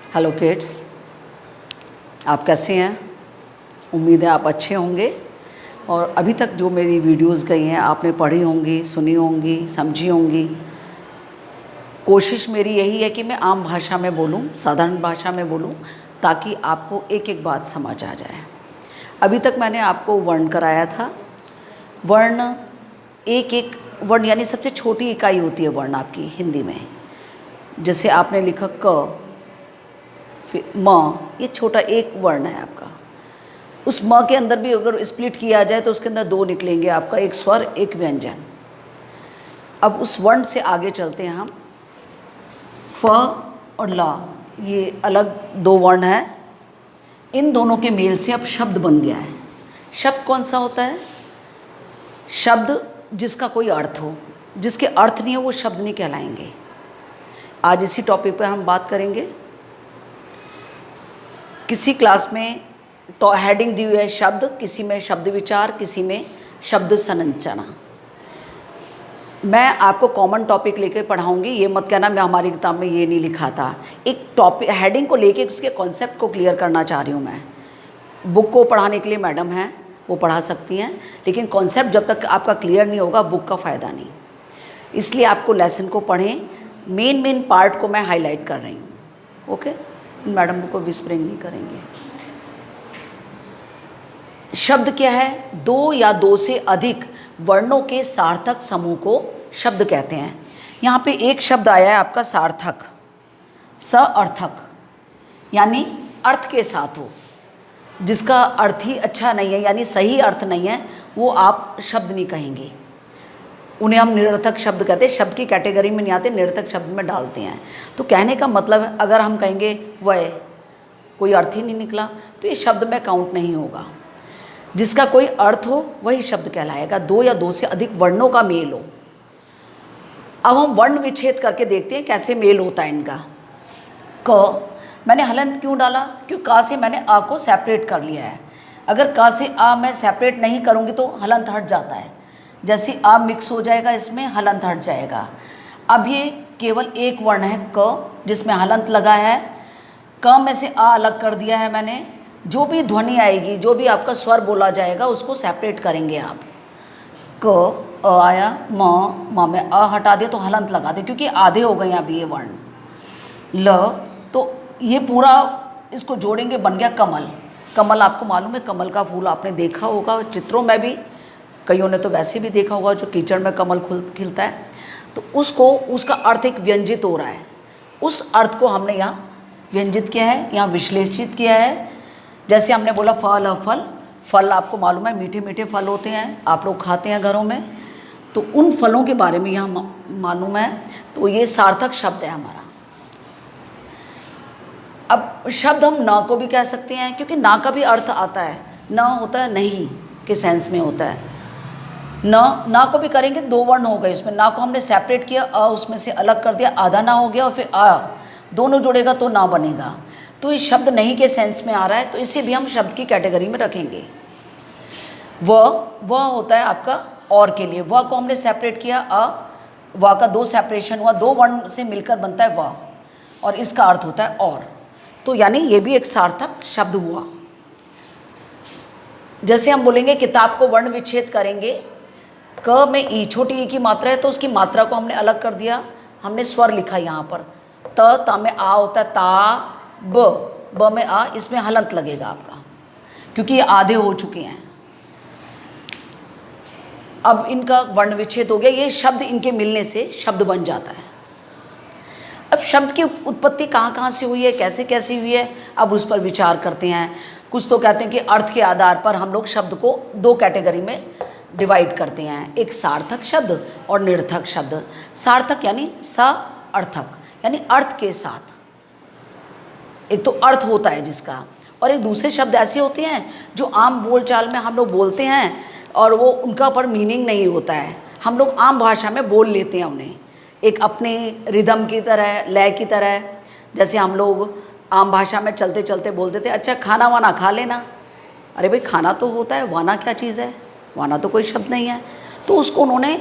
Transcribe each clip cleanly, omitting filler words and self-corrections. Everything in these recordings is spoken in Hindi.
हेलो किड्स, आप कैसे हैं? उम्मीद है आप अच्छे होंगे। और अभी तक जो मेरी वीडियोस गई हैं आपने पढ़ी होंगी, सुनी होंगी, समझी होंगी। कोशिश मेरी यही है कि मैं आम भाषा में बोलूं, साधारण भाषा में बोलूं, ताकि आपको एक एक बात समझ आ जाए। अभी तक मैंने आपको वर्ण कराया था। वर्ण एक एक वर्ण यानी सबसे छोटी इकाई होती है वर्ण आपकी हिंदी में। जैसे आपने लिखा क, फिर म, ये छोटा एक वर्ण है आपका। उस म के अंदर भी अगर स्प्लिट किया जाए तो उसके अंदर दो निकलेंगे आपका, एक स्वर एक व्यंजन। अब उस वर्ण से आगे चलते हैं हम। फ और ला, ये अलग दो वर्ण हैं। इन दोनों के मेल से अब शब्द बन गया है। शब्द कौन सा होता है? शब्द जिसका कोई अर्थ हो। जिसके अर्थ नहीं हो वो शब्द नहीं कहलाएंगे। आज इसी टॉपिक पर हम बात करेंगे। किसी क्लास में तो हेडिंग दी हुई है शब्द, किसी में शब्द विचार, किसी में शब्द संरचना। मैं आपको कॉमन टॉपिक लेकर पढ़ाऊंगी, ये मत कहना मैं हमारी किताब में ये नहीं लिखा था। एक टॉपिक हेडिंग को लेके उसके कॉन्सेप्ट को क्लियर करना चाह रही हूँ मैं। बुक को पढ़ाने के लिए मैडम हैं, वो पढ़ा सकती हैं, लेकिन कॉन्सेप्ट जब तक आपका क्लियर नहीं होगा बुक का फ़ायदा नहीं। इसलिए आपको लेसन को पढ़ें, मेन पार्ट को मैं हाईलाइट कर रही हूँ। ओके, मैडम को विस्परिंग नहीं करेंगे। शब्द क्या है? दो या दो से अधिक वर्णों के सार्थक समूह को शब्द कहते हैं। यहाँ पे एक शब्द आया है आपका सार्थक, सअर्थक, यानी अर्थ के साथ हो, जिसका अर्थ ही अच्छा नहीं है यानी सही अर्थ नहीं है, वो आप शब्द नहीं कहेंगे। उन्हें हम निरर्थक शब्द कहते हैं। शब्द की कैटेगरी में नहीं आते, निरर्थक शब्द में डालते हैं। तो कहने का मतलब है अगर हम कहेंगे वह, कोई अर्थ ही नहीं निकला, तो ये शब्द में काउंट नहीं होगा। जिसका कोई अर्थ हो वही शब्द कहलाएगा। दो या दो से अधिक वर्णों का मेल हो। अब हम वर्ण विच्छेद करके देखते हैं कैसे मेल होता है इनका। क, मैंने हलंत क्यों डाला? क्योंकि का से मैंने आ को सेपरेट कर लिया है। अगर का से आ मैं सेपरेट नहीं करूँगी तो हलंत हट जाता है। जैसे आ मिक्स हो जाएगा इसमें, हलंत हट जाएगा। अब ये केवल एक वर्ण है क, जिसमें हलंत लगा है। क में से आ अलग कर दिया है मैंने। जो भी ध्वनि आएगी, जो भी आपका स्वर बोला जाएगा, उसको सेपरेट करेंगे आप। क अ आया, म में अ हटा दिया तो हलंत लगा दे, क्योंकि आधे हो गए अभी ये वर्ण। ल, तो ये पूरा इसको जोड़ेंगे, बन गया कमल। कमल आपको मालूम है, कमल का फूल आपने देखा होगा चित्रों में भी, कईयों ने तो वैसे भी देखा होगा जो कीचड़ में कमल खिलता है। तो उसको, उसका अर्थ एक व्यंजित हो रहा है। उस अर्थ को हमने यहाँ व्यंजित किया है, यहाँ विश्लेषित किया है। जैसे हमने बोला फल, फल, फल आपको मालूम है मीठे मीठे फल होते हैं, आप लोग खाते हैं घरों में, तो उन फलों के बारे में यहाँ मालूम है। तो ये सार्थक शब्द है हमारा। अब शब्द हम ना को भी कह सकते हैं, क्योंकि ना का भी अर्थ आता है। ना होता है नहीं के सेंस में होता है। ना को भी करेंगे, दो वर्ण हो गए इसमें। ना को हमने सेपरेट किया, अ उसमें से अलग कर दिया, आधा ना हो गया, और फिर आ दोनों जुड़ेगा तो ना बनेगा। तो ये शब्द नहीं के सेंस में आ रहा है, तो इसे भी हम शब्द की कैटेगरी में रखेंगे। वह होता है आपका और के लिए। वह को हमने सेपरेट किया, वह का दो सेपरेशन हुआ, दो वर्ण से मिलकर बनता है वह, और इसका अर्थ होता है और। तो यानी ये भी एक सार्थक शब्द हुआ। जैसे हम बोलेंगे किताब को वर्ण विच्छेद करेंगे, क में ई, छोटी ई की मात्रा है तो उसकी मात्रा को हमने अलग कर दिया, हमने स्वर लिखा यहाँ पर। ता में आ होता है ता, ब में आ, इसमें हलंत लगेगा आपका, क्योंकि ये आधे हो चुके हैं। अब इनका वर्ण विच्छेद हो गया, ये शब्द इनके मिलने से शब्द बन जाता है। अब शब्द की उत्पत्ति कहाँ से हुई है, कैसे कैसे हुई है, अब उस पर विचार करते हैं। कुछ तो कहते हैं कि अर्थ के आधार पर हम लोग शब्द को दो कैटेगरी में डिवाइड करते हैं, एक सार्थक शब्द और निरर्थक शब्द। सार्थक यानी सार्थक यानी अर्थ के साथ, एक तो अर्थ होता है जिसका, और एक दूसरे शब्द ऐसे होते हैं जो आम बोलचाल में हम लोग बोलते हैं और वो उनका पर मीनिंग नहीं होता है, हम लोग आम भाषा में बोल लेते हैं उन्हें, एक अपने रिदम की तरह, लय की तरह। जैसे हम लोग आम भाषा में चलते चलते बोलते थे, अच्छा खाना वाना खा लेना। अरे भाई खाना तो होता है, वाना क्या चीज़ है? वाना तो कोई शब्द नहीं है। तो उसको उन्होंने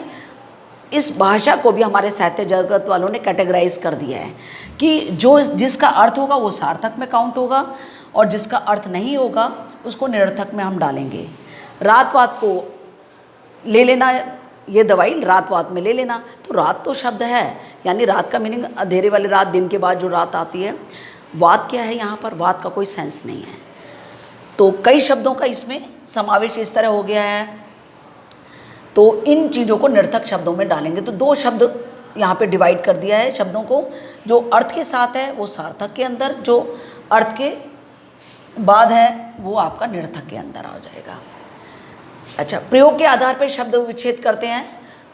इस भाषा को भी हमारे साहित्य जगत वालों ने कैटेगराइज कर दिया है कि जो जिसका अर्थ होगा वो सार्थक में काउंट होगा और जिसका अर्थ नहीं होगा उसको निरर्थक में हम डालेंगे। रात वात को ले लेना, ये दवाई रात वात में ले लेना, तो रात तो शब्द है, यानी रात का मीनिंग अंधेरे वाली रात, दिन के बाद जो रात आती है। वात क्या है यहाँ पर? वात का कोई सेंस नहीं है। तो कई शब्दों का इसमें समावेश इस तरह हो गया है, तो इन चीज़ों को निरर्थक शब्दों में डालेंगे। तो दो शब्द यहाँ पे डिवाइड कर दिया है शब्दों को, जो अर्थ के साथ है वो सार्थक के अंदर, जो अर्थ के बाद है वो आपका निरर्थक के अंदर आ जाएगा। अच्छा, प्रयोग के आधार पर शब्द विच्छेद करते हैं।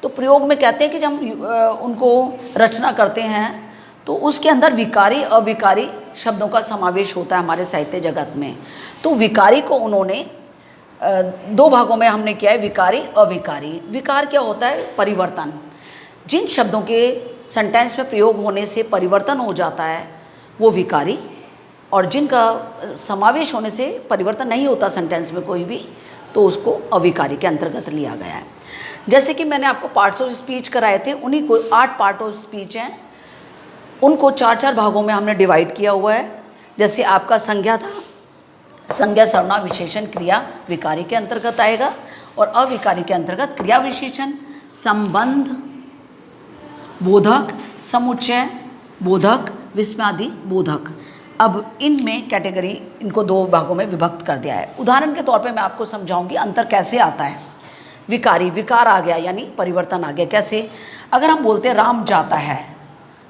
तो प्रयोग में कहते हैं कि जब हम उनको रचना करते हैं तो उसके अंदर विकारी अविकारी शब्दों का समावेश होता है हमारे साहित्य जगत में। तो विकारी को उन्होंने दो भागों में हमने किया है, विकारी अविकारी। विकार क्या होता है? परिवर्तन। जिन शब्दों के सेंटेंस में प्रयोग होने से परिवर्तन हो जाता है वो विकारी, और जिनका समावेश होने से परिवर्तन नहीं होता सेंटेंस में कोई भी, तो उसको अविकारी के अंतर्गत लिया गया है। जैसे कि मैंने आपको पार्ट्स ऑफ स्पीच कराए थे, उन्हीं को 8 पार्ट ऑफ स्पीच हैं, उनको 4-4 भागों में हमने डिवाइड किया हुआ है। जैसे आपका संज्ञा था, संज्ञा सर्वनाम विशेषण क्रिया विकारी के अंतर्गत आएगा, और अविकारी के अंतर्गत क्रिया विशेषण, संबंध, बोधक, समुच्चय बोधक, विस्मयादि बोधक। अब इनमें कैटेगरी इनको 2 भागों में विभक्त कर दिया है। उदाहरण के तौर पे मैं आपको समझाऊंगी अंतर कैसे आता है। विकारी, विकार आ गया यानी परिवर्तन आ गया। कैसे? अगर हम बोलते हैं राम जाता है,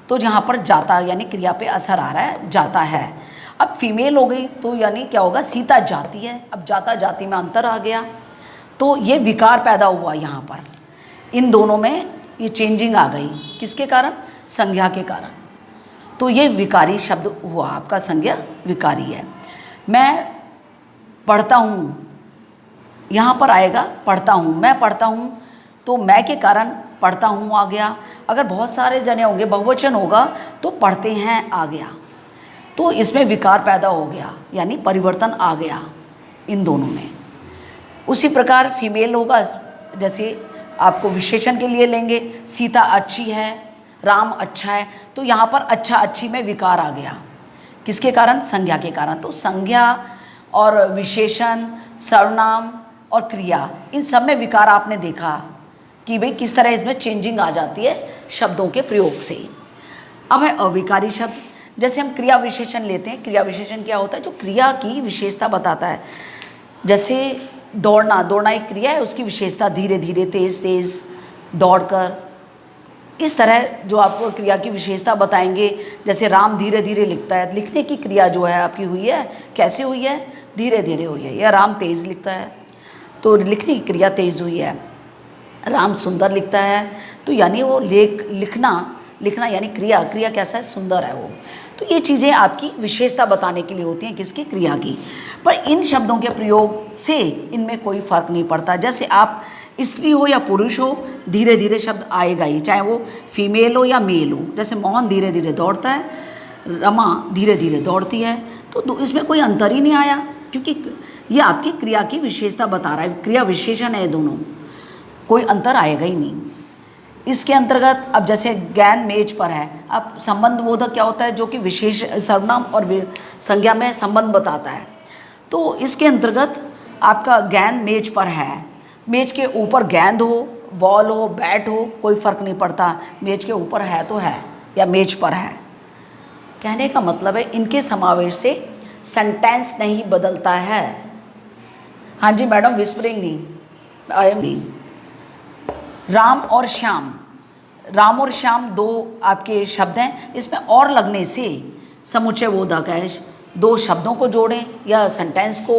तो जहाँ पर जाता यानी क्रिया पे असर आ रहा है, जाता है। अब फीमेल हो गई तो यानी क्या होगा? सीता जाती है। अब जाता जाति में अंतर आ गया, तो ये विकार पैदा हुआ यहाँ पर। इन दोनों में ये चेंजिंग आ गई, किसके कारण? संज्ञा के कारण। तो ये विकारी शब्द हुआ, आपका संज्ञा विकारी है। मैं पढ़ता हूँ, यहाँ पर आएगा पढ़ता हूँ। मैं पढ़ता हूँ, तो मैं के कारण पढ़ता हूँ आ गया। अगर बहुत सारे जने होंगे, बहुवचन होगा, तो पढ़ते हैं आ गया। तो इसमें विकार पैदा हो गया, यानी परिवर्तन आ गया इन दोनों में। उसी प्रकार फीमेल होगा, जैसे आपको विशेषण के लिए लेंगे, सीता अच्छी है, राम अच्छा है, तो यहाँ पर अच्छा अच्छी में विकार आ गया, किसके कारण? संज्ञा के कारण। तो संज्ञा और विशेषण, सर्वनाम और क्रिया, इन सब में विकार आपने देखा कि भाई किस तरह इसमें चेंजिंग आ जाती है शब्दों के प्रयोग से। अब है अविकारी शब्द। जैसे हम क्रिया विशेषण लेते हैं, क्रिया विशेषण क्या होता है? जो क्रिया की विशेषता बताता है। जैसे दौड़ना, दौड़ना एक क्रिया है, उसकी विशेषता धीरे धीरे, तेज तेज दौड़कर, इस तरह जो आपको क्रिया की विशेषता बताएंगे। जैसे राम धीरे धीरे लिखता है, लिखने की क्रिया जो है आपकी हुई है, कैसे हुई है? धीरे धीरे हुई है। या राम तेज़ लिखता है, तो लिखने की क्रिया तेज़ हुई है। राम सुंदर लिखता है, तो यानी वो लिखना यानी क्रिया कैसा है? सुंदर है वो। तो ये चीज़ें आपकी विशेषता बताने के लिए होती हैं, किसकी? क्रिया की। पर इन शब्दों के प्रयोग से इनमें कोई फ़र्क नहीं पड़ता। जैसे आप स्त्री हो या पुरुष हो, धीरे धीरे शब्द आएगा ही, चाहे वो फीमेल हो या मेल हो। जैसे मोहन धीरे धीरे दौड़ता है, रमा धीरे धीरे दौड़ती है, तो इसमें कोई अंतर ही नहीं आया, क्योंकि ये आपकी क्रिया की विशेषता बता रहा है। क्रिया विशेषण है दोनों, कोई अंतर आएगा ही नहीं इसके अंतर्गत। अब जैसे ज्ञान मेज पर है, अब संबंध बोधक क्या होता है? जो कि विशेष सर्वनाम और संज्ञा में संबंध बताता है। तो इसके अंतर्गत आपका ज्ञान मेज पर है, मेज के ऊपर गेंद हो, बॉल हो, बैट हो, कोई फ़र्क नहीं पड़ता, मेज के ऊपर है तो है या मेज पर है। कहने का मतलब है इनके समावेश से सेंटेंस नहीं बदलता है। हाँ जी मैडम, विस्परिंग नहीं, आई एम नहीं। राम और श्याम, राम और श्याम 2 आपके शब्द हैं, इसमें और लगने से समुच्चय बोधक है। 2 शब्दों को जोड़ें या सेंटेंस को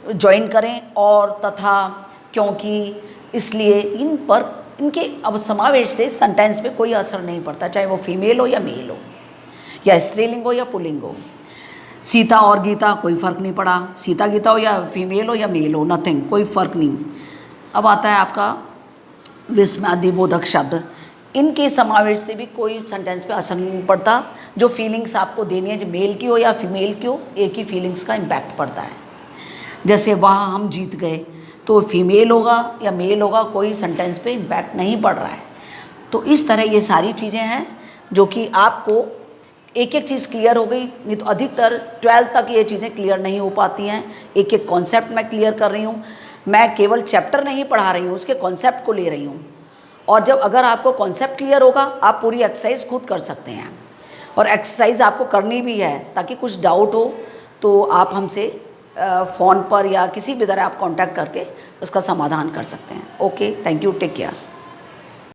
ज्वाइन करें, और तथा, क्योंकि, इसलिए, इन पर इनके अब समावेश से सेंटेंस पे कोई असर नहीं पड़ता, चाहे वो फीमेल हो या मेल हो, या स्त्रीलिंग हो या पुल्लिंग हो। सीता और गीता, कोई फ़र्क नहीं पड़ा, सीता गीता हो या फीमेल हो या मेल हो, नथिंग, कोई फ़र्क नहीं। अब आता है आपका विस्मयादि बोधक शब्द। इनके समावेश से भी कोई सेंटेंस पे असर नहीं पड़ता। जो फीलिंग्स आपको देनी है, जो मेल की हो या फीमेल की हो, एक ही फीलिंग्स का इम्पैक्ट पड़ता है। जैसे वहाँ हम जीत गए, तो फीमेल होगा या मेल होगा, कोई सेंटेंस पे इम्पैक्ट नहीं पड़ रहा है। तो इस तरह ये सारी चीज़ें हैं जो कि आपको एक एक चीज़ क्लियर हो गई, नहीं तो अधिकतर 12th तक ये चीज़ें क्लियर नहीं हो पाती हैं। एक एक कॉन्सेप्ट मैं क्लियर कर रही हूँ, मैं केवल चैप्टर नहीं पढ़ा रही हूँ, उसके कॉन्सेप्ट को ले रही हूँ। और जब अगर आपको कॉन्सेप्ट क्लियर होगा, आप पूरी एक्सरसाइज खुद कर सकते हैं। और एक्सरसाइज आपको करनी भी है, ताकि कुछ डाउट हो तो आप हमसे फ़ोन पर या किसी भी तरह आप कांटेक्ट करके उसका समाधान कर सकते हैं। Okay, thank you, take care.